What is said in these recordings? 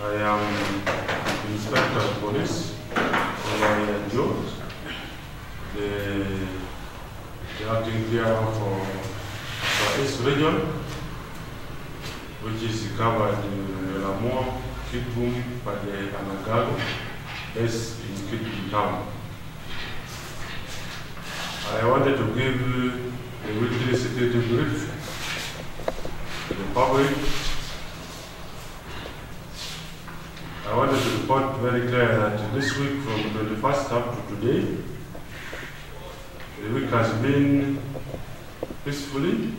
I am Inspector of Police on Joe, the acting PR for East region, which is covered in Lamour, Kitgum, Pade, and Agago, based in Kitgum town. I wanted to give a weekly security brief to the public. I wanted to report very clear that this week from 21st up to today, the week has been peacefully,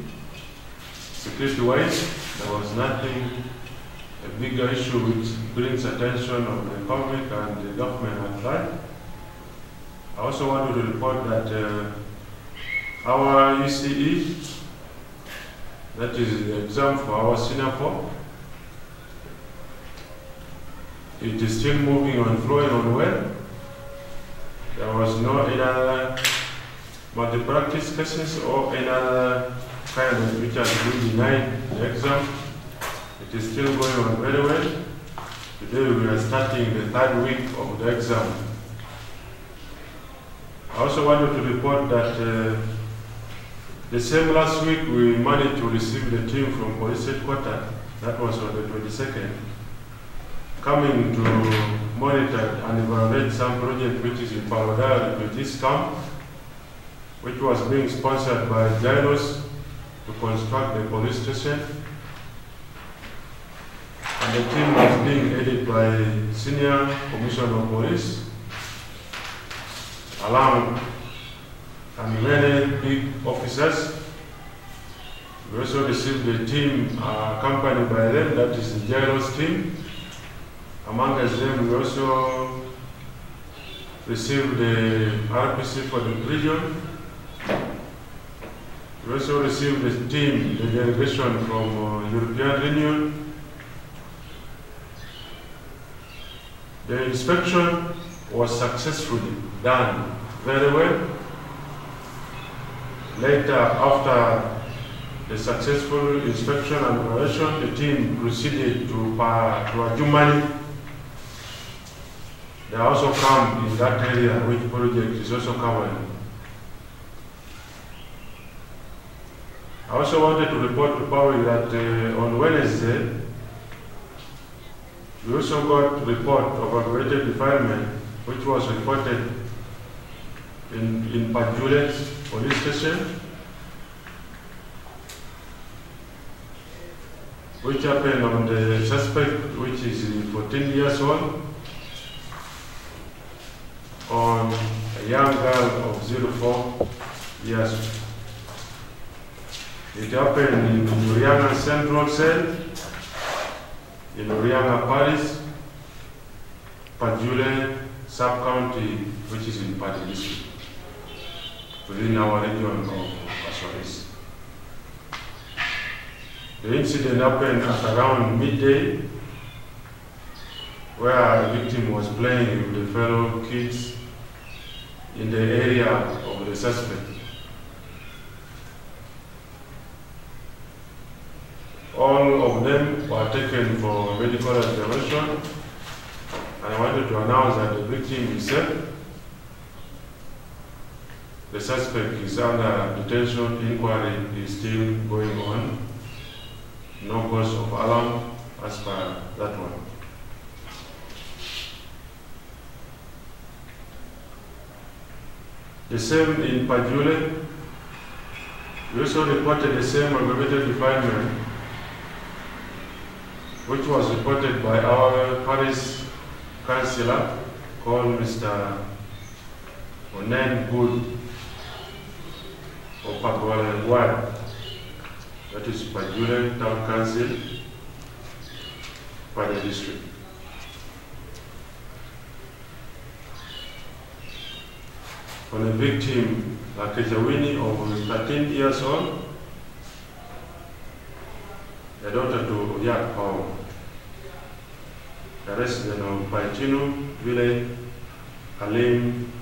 security-wise. There was nothing, a bigger issue which brings attention of the public and the government at large. I also wanted to report that our ECE, that is the exam for our senior folk, it is still moving on, flowing on well. There was no either multi-practice cases or any other kind of which has been denied the exam. It is still going on very well. Today we are starting the third week of the exam. I also wanted to report that the same last week we managed to receive the team from police headquarters. That was on the 22nd. Coming to monitor and evaluate some project which is in Parodar refugees camp, which was being sponsored by Gyros to construct the police station. And the team was being headed by Senior Commissioner of Police, along and many big officers. We also received the team accompanied by them, that is the Gyros team. Among them, we also received the RPC for the region. We also received the team, the delegation from European Union. The inspection was successfully done very well. Later, after the successful inspection and evaluation, the team proceeded to Ajumani. They also come in that area which project is also covering. I also wanted to report to public that on Wednesday, we also got a report of aggravated defilement which was reported in Pajule police station, which happened on the suspect, which is 14 years old, on a young girl of 04 years. It happened in Urianga Central Cell, in Urianga Paris, Pajule sub-county, which is in Padi district, within our region of Aswa. The incident happened at around midday, where a victim was playing with the fellow kids in the area of the suspect. All of them were taken for medical intervention, and I wanted to announce that the victim is safe. The suspect is under detention. Inquiry is still going on. No cause of alarm as per that one. The same in Pajule. We also reported the same aggravated defilement, which was reported by our Paris councillor called Mr. Onen Good of Pagwala Ward, that is Pajule Town Council, Pada District. On a victim, Lakejawini of 13 years old, a daughter to Yak Pao, a resident of Paitino Village, Alim,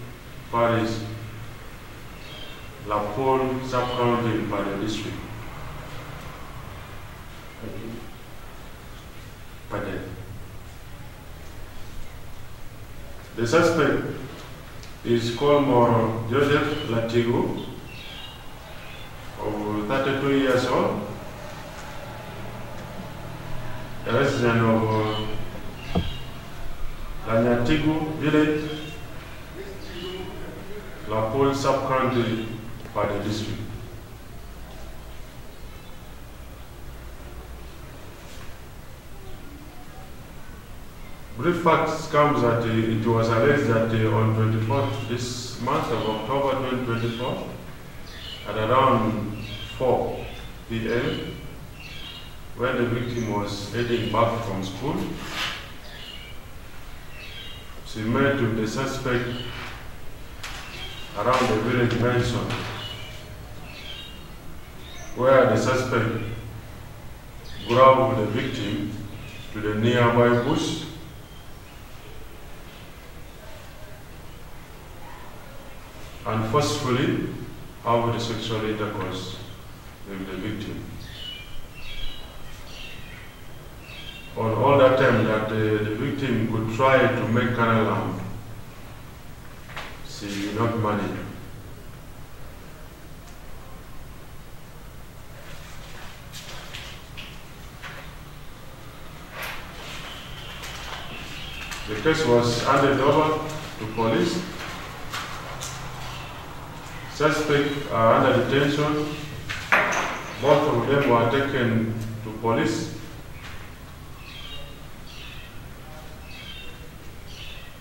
Paris, La Pole, sub-county in Pada District. Pada. The suspect is called Moro Joseph Latigo, of 32 years old, a resident of Lanyatigu village, Lapol sub-county, Pada district. Brief facts comes that it was alleged that on 24th this month of October 2024, at around 4 p.m., when the victim was heading back from school, she met with the suspect around the village mansion, where the suspect grabbed the victim to the nearby bush and forcefully have the sexual intercourse with the victim. On all that time that the victim could try to make carnal harm, she did not manage. The case was handed over to police. Suspects are under detention. Both of them were taken to police.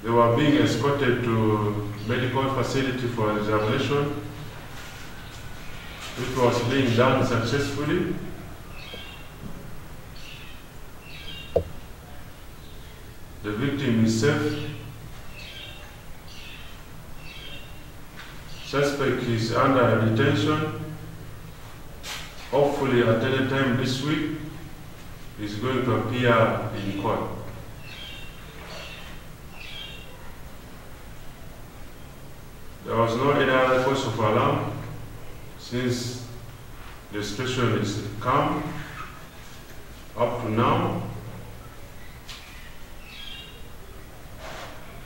They were being escorted to medical facility for examination, which was being done successfully. The victim is safe. Suspect is under detention. Hopefully at any time this week, is going to appear in court. There was no any other cause of alarm since the situation is calm up to now.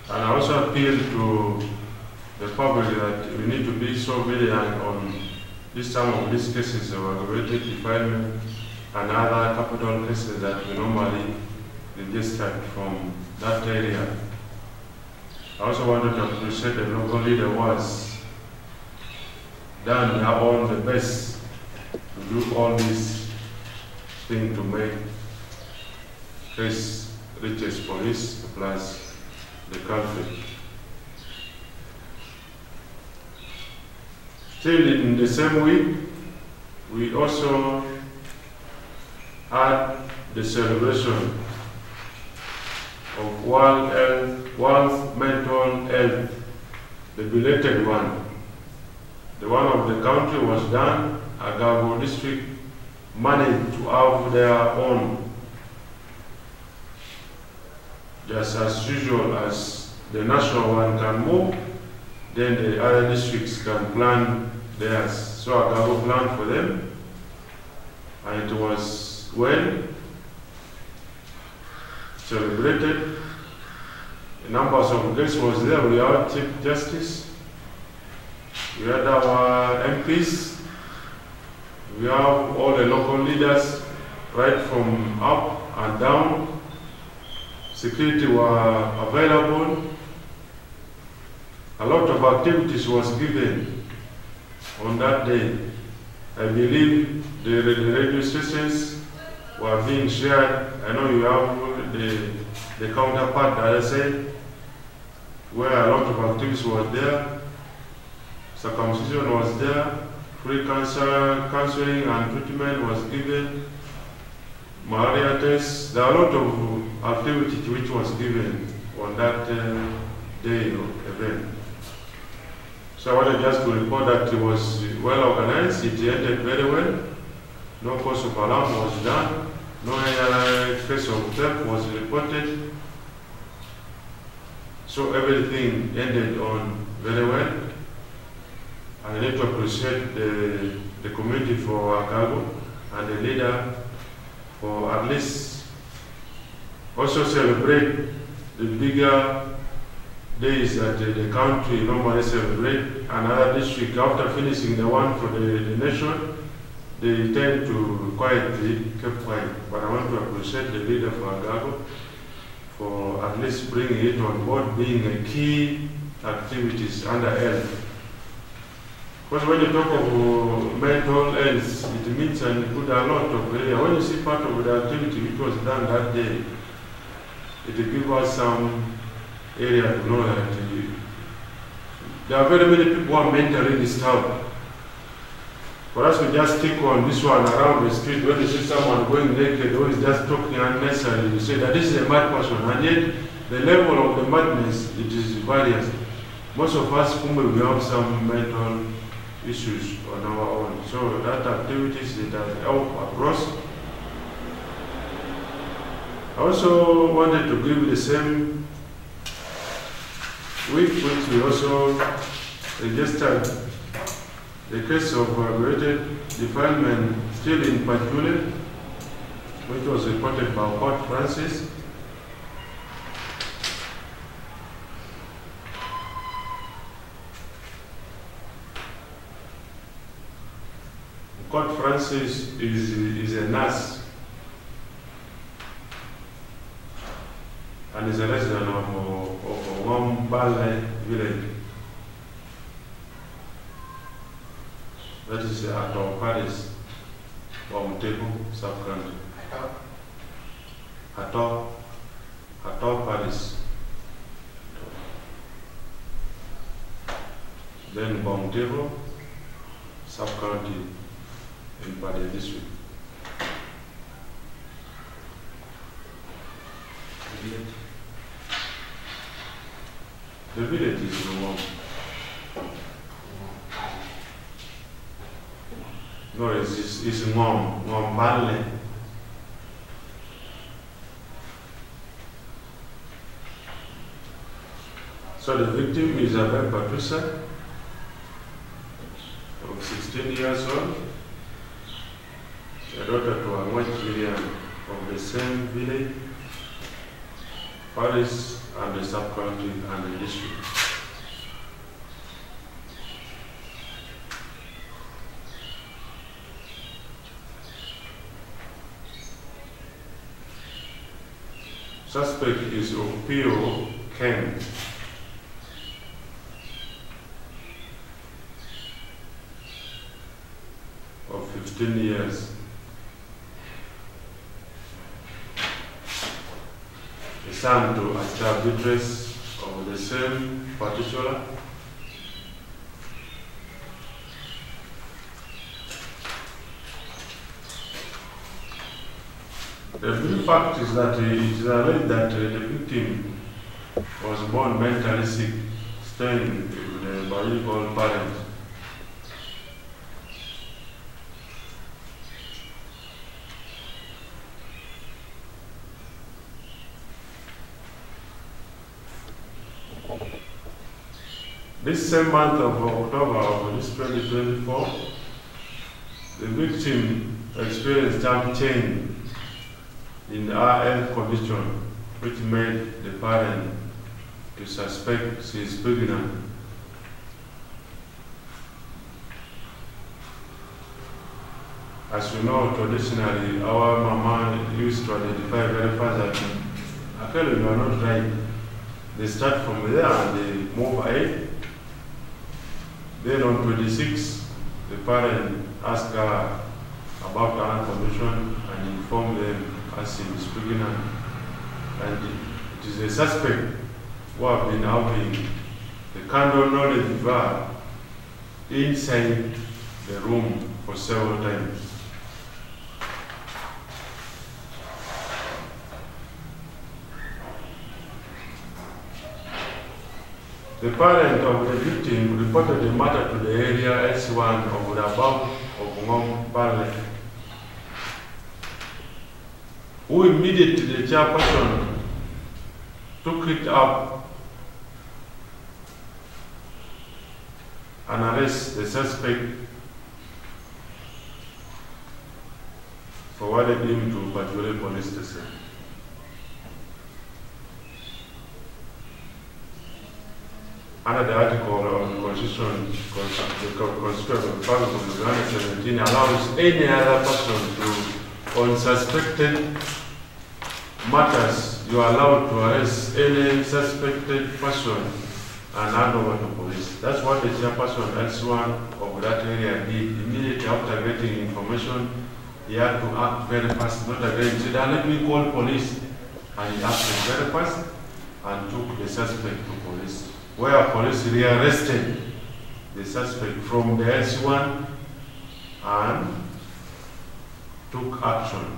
And I also appeal to the public that we need to be so vigilant on this time of these cases of aggravated defilement and other capital cases that we normally register from that area. I also wanted to appreciate the local leader who has done their own the best to do all these things to make case reaches police plus the culprit. Still in the same week, we also had the celebration of World Mental Health, the belated one. The one of the country was done. Agabo district managed to have their own, just as usual as the national one can move, then the other districts can plan theirs. So Agabo planned for them, and it was well celebrated. The numbers of guests was there. We had Chief Justice, we had our MPs, we have all the local leaders, right from up and down. Security were available. A lot of activities was given on that day. I believe the radio stations were being shared. I know you have the counterpart that I said, where a lot of activities was there. Circumcision was there. Free cancer counseling and treatment was given. Malaria tests. There are a lot of activities which was given on that day of event. So I wanted just to report that it was well organized. It ended very well. No cause of alarm was done. No case of theft was reported. So everything ended on very well. I need to appreciate the community for our cargo and the leader for at least also celebrate the bigger days that the country normally celebrate. Another district, after finishing the one for the nation, they tend to quietly keep quiet. But I want to appreciate the leader for Agago for at least bringing it on board, being a key activities under health. Because when you talk of mental health, it means and put a lot of area. When you see part of the activity which was done that day, it will give us some area to know that there are very many people who are mentally disturbed. For us to just stick on this one around the street, when you see someone going naked or is just talking unnecessarily, you say that this is a mad person, and yet the level of the madness, it is various. Most of us, we have some mental issues on our own. So that activities that have helped across. I also wanted to give the same week, which we also registered the case of aggravated defilement still in Pajule, which was reported by Port Francis. Port Francis is a nurse and is a resident of Wombale village. That is at our Paris, Wamutego, sub-country. Hato Paris. Then Wamutego, sub-county in Pade district. The village is Ruom. No, it's Ngombale. So the victim is Abel Batusa, of 16 years old, a daughter to a white Miriam of the same village, Paris and the sub-county and the district. Suspect is Opio Ken. Of 15 years. A son to Aswa Beatrice of the same particular. The real fact is that it is alleged that the victim was born mentally sick, staying with a biological parent. This same month of October of this 2024, the victim experienced some change in her health condition, which made the parent to suspect she is pregnant. As you know, traditionally, our mama used to identify very fast that actually you are not right. They start from there and they move ahead. Then on 26, the parent asked her about her condition and informed them as she is pregnant. And it is a suspect who have been having the candle knowledge of her inside the room for several times. The parent of the victim reported the matter to the area S1 of the above of Ngombale, who immediately, the chairperson, took it up and arrested the suspect, forwarded him to Pajule police station. under the article of the Constitution, the part of 117 allows any other person to, on suspected matters, you are allowed to arrest any suspected person and hand over to police. That's what the chairperson Aswa of that area did. Immediately after getting information, he had to act very fast, not again. He said, let me call police. And he acted very fast and took the suspect to police, where police rearrested the suspect from the S1 and took action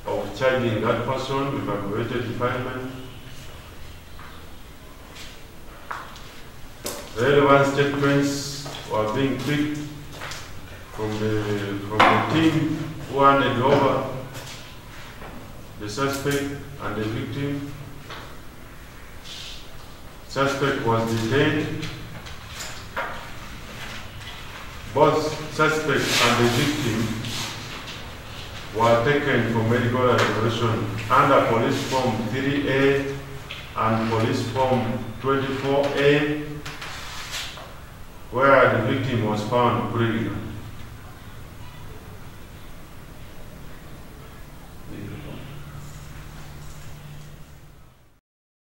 of charging that person with aggravated defilement. Relevant statements were being picked from the team who handed over the suspect and the victim. Suspect was detained. Both suspect and the victim were taken for medical evaluation under police form 3A and police form 24A, where the victim was found pregnant.